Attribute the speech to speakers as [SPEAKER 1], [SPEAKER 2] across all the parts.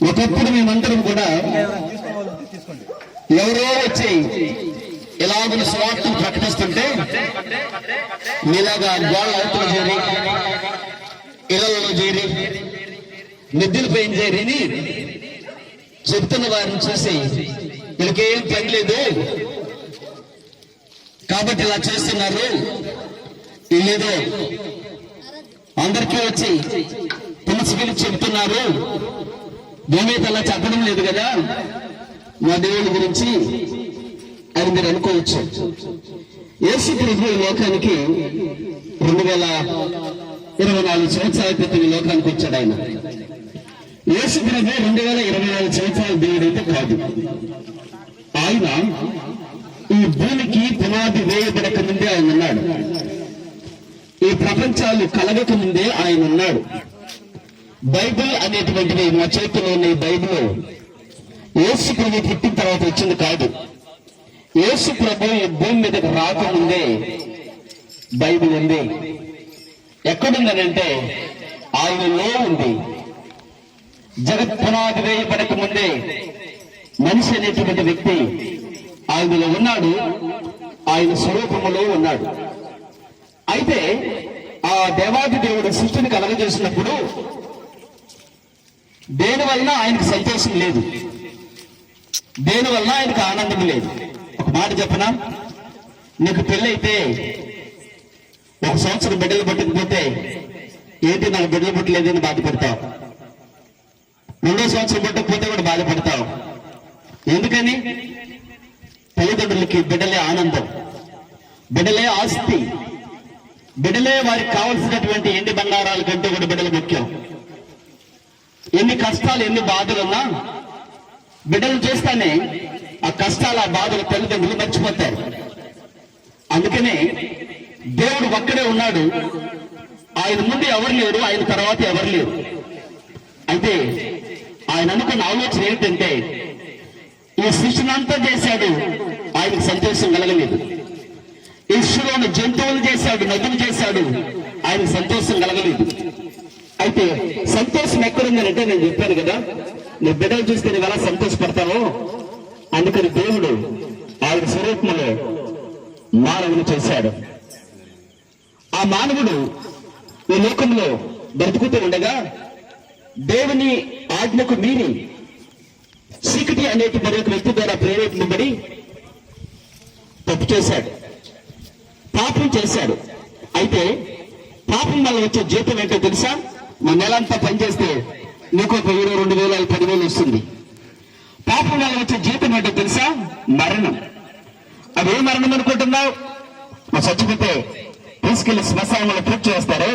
[SPEAKER 1] ఒకప్పుడు మేమందరం కూడా ఎవరో వచ్చి ఇలాగ స్వార్థం ప్రకటిస్తుంటే మీలాగా గోళ్ళ అవతల చేరి ఇళ్లలో చేరి నిద్దులు పైన చేరిని చెప్తున్న వారిని చూసి వీళ్ళకేం పని లేదు కాబట్టి ఇలా చేస్తున్నారు, వీళ్ళేదో అందరికీ వచ్చి పిలిచి చెప్తున్నారు, మేమైతే అలా చెప్పడం లేదు కదా మా దేవుడి గురించి అని మీరు అనుకోవచ్చు. యేసు ప్రభు ఈ లోకానికి 2024 సంవత్సరాల క్రితం ఈ లోకానికి వచ్చాడు. ఆయన యేసు ప్రభు 2024 సంవత్సరాల దేవుడైతే కాదు. ఆయన ఈ భూమికి పునాది వేయబడక ముందే ఆయన ఉన్నాడు. ఈ ప్రపంచాలు కలగక ముందే ఆయన ఉన్నాడు. బైబిల్ అనేటువంటిది మా చేతిలో ఉన్న ఈ బైబిల్ యేసు ప్రభు పుట్టిన తర్వాత వచ్చింది కాదు. యేసు ప్రభు ఈ భూమి మీదకి రాకముందే బైబిల్ ఉంది. ఎక్కడుందనంటే ఆయనలో ఉంది. జగత్ పునాది వేయబడక ముందే మనిషి అనేటువంటి వ్యక్తి ఆయనలో ఉన్నాడు, ఆయన స్వరూపములో ఉన్నాడు. అయితే ఆ దేవాది దేవుడు సృష్టిని కలగజేసినప్పుడు దేనివల్ల ఆయనకు సంతోషం లేదు, దేనివల్ల ఆయనకు ఆనందం లేదు. ఒక మాట చెప్పనా, నీకు పెళ్ళైతే 1 సంవత్సరం బిడ్డలు పట్టకపోతే ఏంటి నాకు బిడ్డలు పుట్టలేదని బాధపడతావు. 2వ సంవత్సరం పుట్టకపోతే కూడా బాధపడతావు. ఎందుకని? తల్లిదండ్రులకి బిడ్డలే ఆనందం, బిడ్డలే ఆస్తి, బిడ్డలే వారికి కావలసినటువంటి ఎండి బంగారాల కంటే కూడా బిడ్డలు ముఖ్యం. ఎన్ని కష్టాలు ఎన్ని బాధలున్నా బిడ్డలు చేస్తానే ఆ కష్టాలు ఆ బాధలు తల్లిదండ్రులు మర్చిపోతారు. అందుకనే దేవుడు ఒక్కడే ఉన్నాడు, ఆయన ముందు ఎవరు లేరు, ఆయన తర్వాత ఎవరు లేరు. అయితే ఆయన అనుకున్న ఆలోచన ఏంటంటే ఈ సృష్టిని అంతా చేశాడు, ఆయనకు సంతోషం కలగలేదు. ఈ సృష్టిలోని జంతువులు చేశాడు, నదులు చేశాడు, ఆయనకు సంతోషం కలగలేదు. అయితే సంతోషం ఎక్కడుందనంటే నేను చెప్పాను కదా, నీ బిడ్డలు చూస్తే నువ్వు ఎలా సంతోషపడతావో అందుకని దేవుడు ఆయన స్వరూపంలో మానవుని చేశాడు. ఆ మానవుడు ఈ లోకంలో బ్రతుకుతూ ఉండగా దేవుని ఆజ్ఞకు మీరి చీకటి అనేటి మరొక వ్యక్తి ద్వారా ప్రేరేపించబడి తప్పు చేశాడు, పాపం చేశాడు. అయితే పాపం వల్ల వచ్చే జీతం ఏంటో తెలుసా? మా నెలంతా పనిచేస్తే నీకు 1000, 2000, 10,000 వస్తుంది. పాపం వల్ల వచ్చే జీతం ఏంటో తెలుసా? మరణం. అదే మరణం అనుకుంటున్నావు? మా చచ్చిపోతే తీసుకెళ్లి శ్మశానంలో పూజ చేస్తారే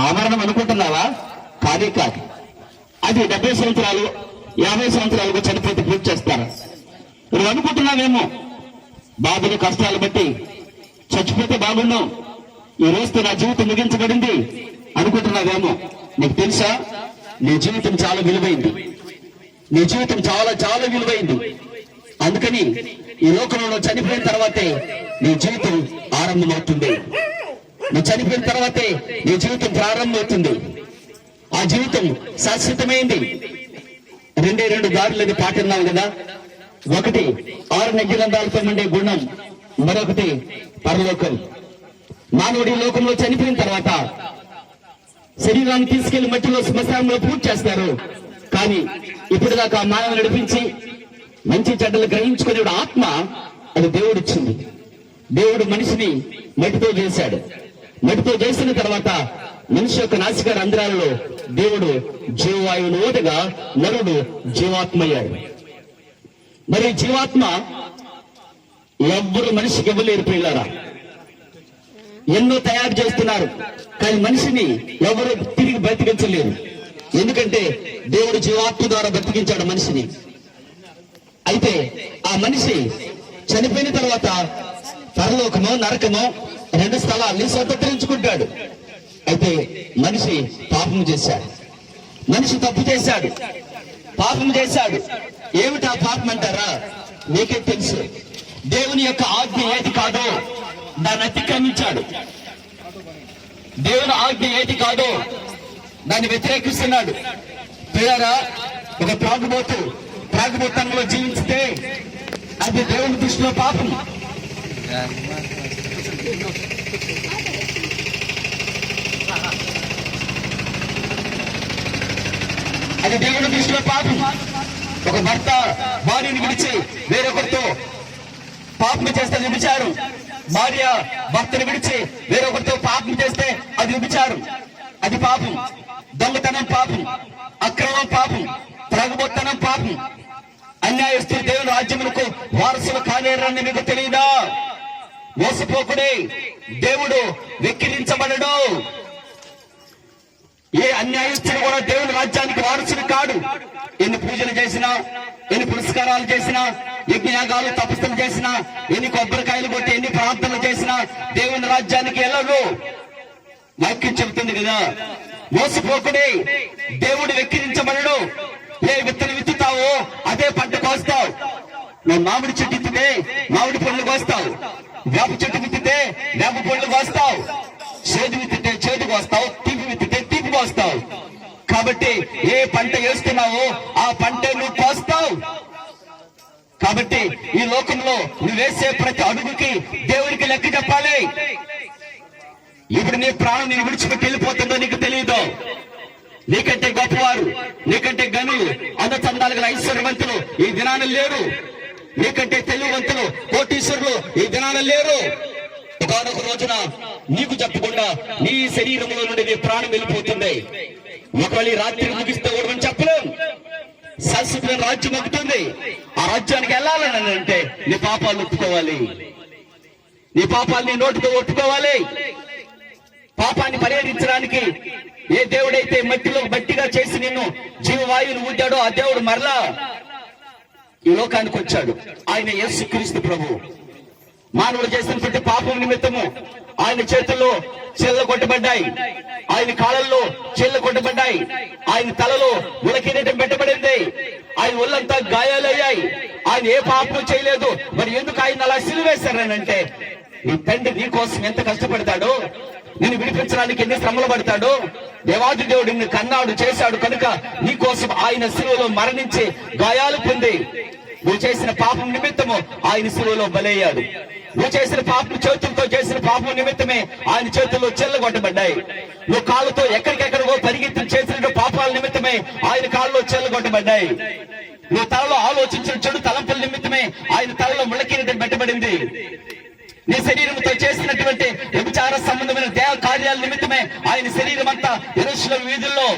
[SPEAKER 1] ఆ మరణం అనుకుంటున్నావా? కాదే కాదు. అది 70 సంవత్సరాలు 50 సంవత్సరాలకు చనిపోతే పూజ చేస్తారు. నువ్వు అనుకుంటున్నావేమో బాధలు కష్టాలు బట్టి చచ్చిపోతే బాగున్నావు, ఈ రోజుతో నా జీవితం ముగించబడింది అనుకుంటున్నావేమో. నీకు తెలుసా, నీ జీవితం చాలా విలువైంది, నీ జీవితం చాలా చాలా విలువైంది. అందుకని ఈ లోకంలో చనిపోయిన తర్వాతే నీ జీవితం ఆరంభమవుతుంది. నువ్వు చనిపోయిన తర్వాతే నీ జీవితం ప్రారంభమవుతుంది. ఆ జీవితం శాశ్వతమైంది. 2 దారులని పాటిన్నాం కదా. ఒకటి 6 నగ్గిరంధ్రాలతో ఉండే గుణం, మరొకటి పరలోకం. మానవుడి లోకంలో చనిపోయిన తర్వాత శరీరాన్ని తీసుకెళ్లి మట్టిలో శ్మశానంలో పూజ చేస్తారు. కానీ ఇప్పుడు దాకా మానవుని నడిపించి మంచి చెడ్డలు గ్రహించుకునే ఆత్మ అది దేవుడిచ్చింది. దేవుడు మనిషిని మట్టితో చేశాడు. మట్టితో చేసిన తర్వాత మనిషి యొక్క నాసిక రంధ్రాలలో దేవుడు జీవవాయువును ఓటగా నరుడు జీవాత్మయ్యాడు. మరి జీవాత్మ ఎవ్వరు మనిషికి ఇవ్వలేరు పిల్లారా. ఎన్నో తయారు చేస్తున్నారు, కానీ మనిషిని ఎవరు తిరిగి బ్రతికించలేరు. ఎందుకంటే దేవుడు జీవాత్మ ద్వారా బ్రతికించాడు మనిషిని. అయితే ఆ మనిషి చనిపోయిన తర్వాత పరలోకమో నరకమో 2 స్థలాల్ని స్వతంత్రించుకుంటాడు. అయితే మనిషి పాపం చేశాడు, మనిషి తప్పు చేశాడు, పాపం చేశాడు. ఏమిటా పాపం అంటారా? మీకే తెలుసు. దేవుని యొక్క ఆజ్ఞ ఏది కాదో దాన్ని అతిక్రమించాడు. దేవుని ఆజ్ఞ ఏది కాదో దాన్ని వ్యతిరేకిస్తున్నాడు. ప్రియులారా, ఒక త్రాగుబోతంలో జీవించితే అది దేవుని దృష్టిలో పాపం. అది దేవుని దృష్టిలో పాపం. ఒక భర్త భార్యని విడిచి వేరొకరితో పాపం చేస్తే అది విభిచారం. భార్య భర్తను విడిచి వేరొకరితో పాపం చేస్తే అది విభిచారం, అది పాపం. దొంగతనం పాపం, అక్రమం పాపం, త్రాగుబోతనం పాపం. అన్యాయస్తులు దేవుని రాజ్యములకు వారసులు కానేరని మీకు తెలియదా? మోసపోకుడే, దేవుడు వెక్కిరించబడడు. ఏ అన్యాయస్తుడు కూడా దేవుని రాజ్యానికి వారసుడు కాడు. ఎన్ని పూజలు చేసినా, ఎన్ని పురస్కారాలు చేసినా, యజ్ఞయాగాలు తపస్సులు చేసినా, ఎన్ని కొబ్బరికాయలు కొట్టి ఎన్ని ప్రార్థనలు చేసినా దేవుని రాజ్యానికి వెళ్ళడు. వాక్యం చెబుతుంది కదా, మోసపోకుడే, దేవుడు వెక్కిరించబడడు. ఏ విత్తనం విత్తుతావో అదే పంట కోస్తావు. నువ్వు మామిడి చెట్టు విత్తితే మామిడి పళ్ళు కోస్తావు, వేప చెట్టు విత్తితే వేప పళ్ళు కోస్తావు, చేదు విత్తితే చేదు కోస్తావు, తీపి విత్తితే తీపి కోస్తావు. కాబట్టి ఏ పంట వేస్తున్నావో ఆ పంటే నువ్వు కోస్తావు. కాబట్టి ఈ లోకంలో నువ్వు వేసే ప్రతి అడుగుకి దేవుడికి లెక్క చెప్పాలి. ఇప్పుడు నీ ప్రాణం నేను విడిచిపెట్టి వెళ్ళిపోతుందో నీకు తెలియదు. నీకంటే గొప్పవారు, నీకంటే గనులు, అందచందాలు గల ఐశ్వర్యవంతులు ఈ దినాన లేరు. నీకంటే తెలివివంతులు, కోటీశ్వరులు ఈ దినాన లేరు. ఒకనొక రోజున నీకు చెప్పకుండా నీ శరీరంలో నుండి నీ ప్రాణం వెళ్ళిపోతుంది. ఒకవేళ ఈ రాత్రి ముగిస్తే కూడా చెప్పలేం. శాశ్వతమైన రాజ్యం అవుతుంది. ఆ రాజ్యానికి వెళ్ళాలని అంటే నీ పాపాలు ఒప్పుకోవాలి, నీ పాపాలు నీ నోటితో ఒట్టుకోవాలి. పాపాన్ని పరిహరించడానికి ఏ దేవుడైతే మట్టిలో బట్టిగా చేసి నిన్ను జీవవాయువును ఊదాడో ఆ దేవుడు మరలా ఈ లోకానికి వచ్చాడు. ఆయన యేసుక్రీస్తు ప్రభు. మానవుడు చేసినటువంటి పాపం నిమిత్తము ఆయన చేతుల్లో చెల్ల కొట్టబడ్డాయి, ఆయన కాళ్ళల్లో చెల్ల కొట్టబడ్డాయి, ఆయన తలలో ఉలకిరీటం పెట్టబడింది, ఆయన ఒళ్ళంతా గాయాలయ్యాయి. ఆయన ఏ పాపం చేయలేదు. మరి ఎందుకు ఆయన అలా సిలువేశారనంటే నీ తండ్రి నీ కోసం ఎంత కష్టపడతాడో, నిన్ను విడిపించడానికి ఎన్ని శ్రమలు పడతాడో. దేవాది దేవుడు నిన్ను కన్నాడు, చేశాడు కనుక నీ కోసం ఆయన శిలువలో మరణించి గాయాలు పొంది నువ్వు చేసిన పాపం నిమిత్తము ఆయన శిలువలో బలయ్యాడు. నువ్వు చేసిన పాపం చేతులతో చేసిన పాపం నిమిత్తమే ఆయన చేతుల్లో చెల్లగొట్టబడ్డాయి. నువ్వు కాళ్ళతో ఎక్కడికెక్కడికో పరిగెత్తి చేసిన పాపాల నిమిత్తమే ఆయన కాళ్ళలో చెల్లగొట్టబడ్డాయి. నువ్వు తలలో ఆలోచించిన చెడు తలంపుల నిమిత్తమే ఆయన తలలో ముళ్ళకిరీటం పెట్టబడింది. నీ శరీరంతో చేసినటువంటి వ్యభిచార సంబంధమైన దేవ కార్యాల నిమిత్తమే ఆయన శరీరం అంతా యెరూషలేము వీధుల్లో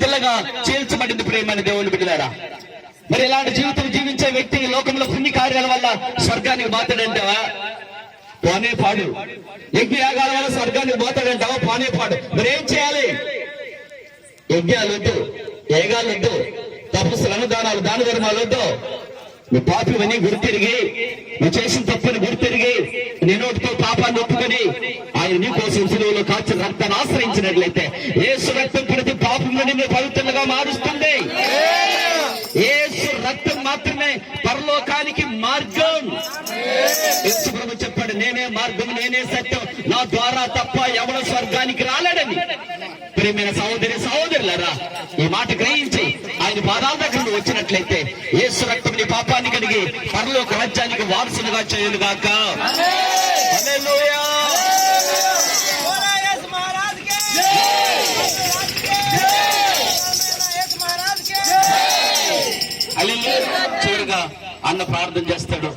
[SPEAKER 1] దుల్లగా చీల్చబడింది. ప్రేమైన దేవుని బిడ్డలారా, మరి ఇలాంటి జీవితం జీవించే వ్యక్తి ఈ లోకంలో పుణ్య కార్యాల వల్ల స్వర్గానికి పోతాడంటావా? పోనే పాడు. యజ్ఞయాగాల వల్ల స్వర్గానికి పోతాడంటావా? పోనే పాడు. మరి ఏం చేయాలి? యజ్ఞాలు వద్దు, ఏగాలు వద్దు, తపస్సులు, అనుదానాలు, దాన ధర్మాలు వద్దు. నువ్వు పాపివని గుర్తిరిగి, నువ్వు చేసిన తప్పని గుర్తిరిగి, నీ నోటితో పాపాన్ని ఒప్పుకొని ఆయన నీ కోసం శిలువలో కాచిన రక్తాన్ని ఆశ్రయించినట్లయితే యేసు రక్తం ప్రతి పాపం నుండి నిన్ను పవిత్రంగా మారుస్తుంది. యేసు రక్తం మాత్రమే పరలోకానికి మార్గం. యేసు ప్రభు చెప్పాడు, నేనే మార్గం, నేనే సత్యం, నా ద్వారా తప్ప ఎవరు స్వర్గానికి రాలేడని. ప్రియమైన సహోదరి సహోదరులారా, ఈ మాట గ్రహించి ఆయన పాదాల దగ్గర వచ్చినట్లయితే యేసు రక్తం నీ పాపాన్ని కడిగి పరలోక రాజ్యానికి వారసులుగా చేయలుగాక. హల్లెలూయా. చివరిగా అన్న ప్రార్థన చేస్తాడు.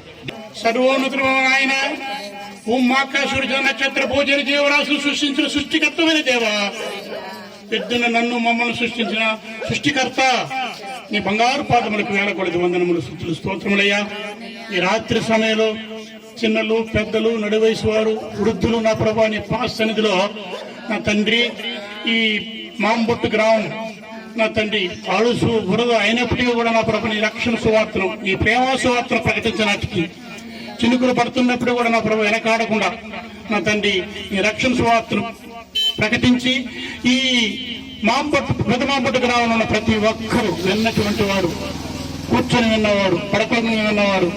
[SPEAKER 2] సర్వోన్నతుడు ఆయన భూమాకాశుడు నక్షత్ర భోజన జీవరాశులు సృష్టించిన సృష్టికర్తమైన దేవా, పెద్దన నన్ను మమ్మల్ని సృష్టించిన సృష్టికర్త, నీ బంగారు పాదములకు వేలకొలది వందనములు, స్తుతులు, స్తోత్రములయ్యా. ఈ రాత్రి సమయంలో చిన్నలు, పెద్దలు, నడువయసు వారు, వృద్ధులు నా ప్రభా నీ సన్నిధిలో నా తండ్రి ఈ మాంబొట్టు గ్రామం నా తండ్రి అడుసు బురద అయినప్పటికీ కూడా నా ప్రభు నీ రక్షణ సువార్తను, నీ ప్రేమ సువార్తను ప్రకటించడానికి చినుకులు పడుతున్నప్పుడు కూడా నా ప్రభు వెనకాడకుండా నా తండ్రి నీ రక్షణ సువార్తను ప్రకటించి ఈ పెద్ద మాంబొట్టు గ్రామంలో ఉన్న ప్రతి ఒక్కరూ విన్నటువంటి వాడు, కూర్చొని విన్నవాడు, పడకల మీద విన్నవాడు,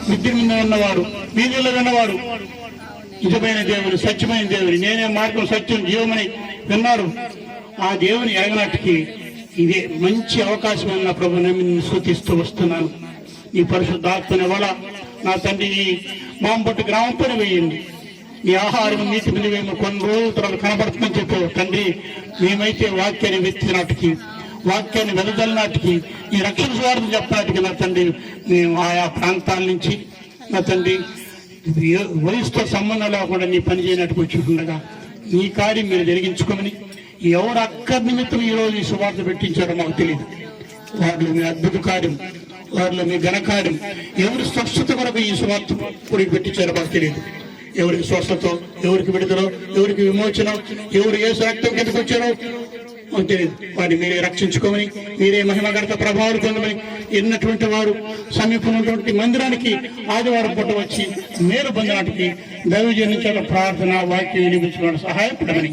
[SPEAKER 2] మిద్ది మీద విన్నవాడు, వీధుల్లో విన్నవాడు, నిజమైన దేవుని, సత్యమైన దేవుని, నేనే మార్గం, సత్యం, జీవమని విన్నారు. ఆ దేవుని ఎరగనట్టుకి ఇదే మంచి అవకాశం ఉన్న ప్రభు నేను స్తుతిస్తూ వస్తున్నాను. నీ పరిశుద్ధాత్మని వల్ల నా తండ్రి ఈ మాంపట్టు గ్రామం పని వేయండి. నీ ఆహారం నీటి మీద మేము కొన్ని రోజుల తర్వాత కనబడుతుందని చెప్పావు తండ్రి. మేమైతే వాక్యాన్ని వెతికినాటికి, వాక్యాన్ని వెదజల్లినాటికి, ఈ రక్షణ స్వార్థం చెప్పనాటికి నా తండ్రి మేము ఆయా ప్రాంతాల నుంచి నా తండ్రి వయసుతో సంబంధం లేకుండా నీ పని చేయనట్టుకు వచ్చి ఉండగా నీ కార్యం మీరు జరిగించుకోమని, ఎవరు అక్కడి నిమిత్తం ఈ రోజు ఈ సువార్త పెట్టించారో మాకు తెలియదు. వారిలో మీ అద్భుత కార్యం, వారిలో మీ ఘనకార్యం, ఎవరి స్వస్థత కొరకు ఈ సువార్త కూడా పెట్టించారో మాకు తెలియదు. ఎవరికి స్వస్థత, ఎవరికి విడుదల, ఎవరికి విమోచనం, ఎవరు ఏ రక్తం కిందకు వచ్చారో మాకు తెలియదు. వారిని మీరే రక్షించుకోమని, మీరే మహిమగణత ప్రభావాలు పొందమని, ఎన్నటువంటి వారు సమీపంలోటువంటి మందిరానికి ఆదివారం పూట వచ్చి మేలు పొందడానికి దైవజనుల ప్రార్థన వాక్యం వినిపించుకోవడం సహాయపడమని,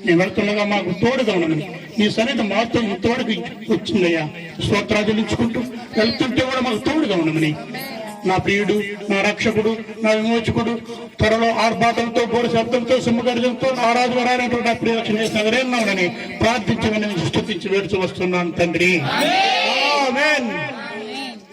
[SPEAKER 2] నేను వెళ్తుండగా మాకు తోడుగా ఉండమని, నీ సన్నిధి మాతో తోడుకు వచ్చిందయ్యా. స్తోత్రాదించుకుంటూ వెళ్తుంటే కూడా మాకు తోడుగా ఉండమని, నా ప్రియుడు, నా రక్షకుడు, నా విమోచకుడు త్వరలో ఆర్భాటంతో, బోరు శబ్దంతో, సింహగర్జంతో ఆరాధవరైనటువంటి ప్రియ రక్షణ చేస్తున్నారని ప్రార్థించమని స్తుతించి వేడుచు వస్తున్నాను తండ్రి. ఆమేన్.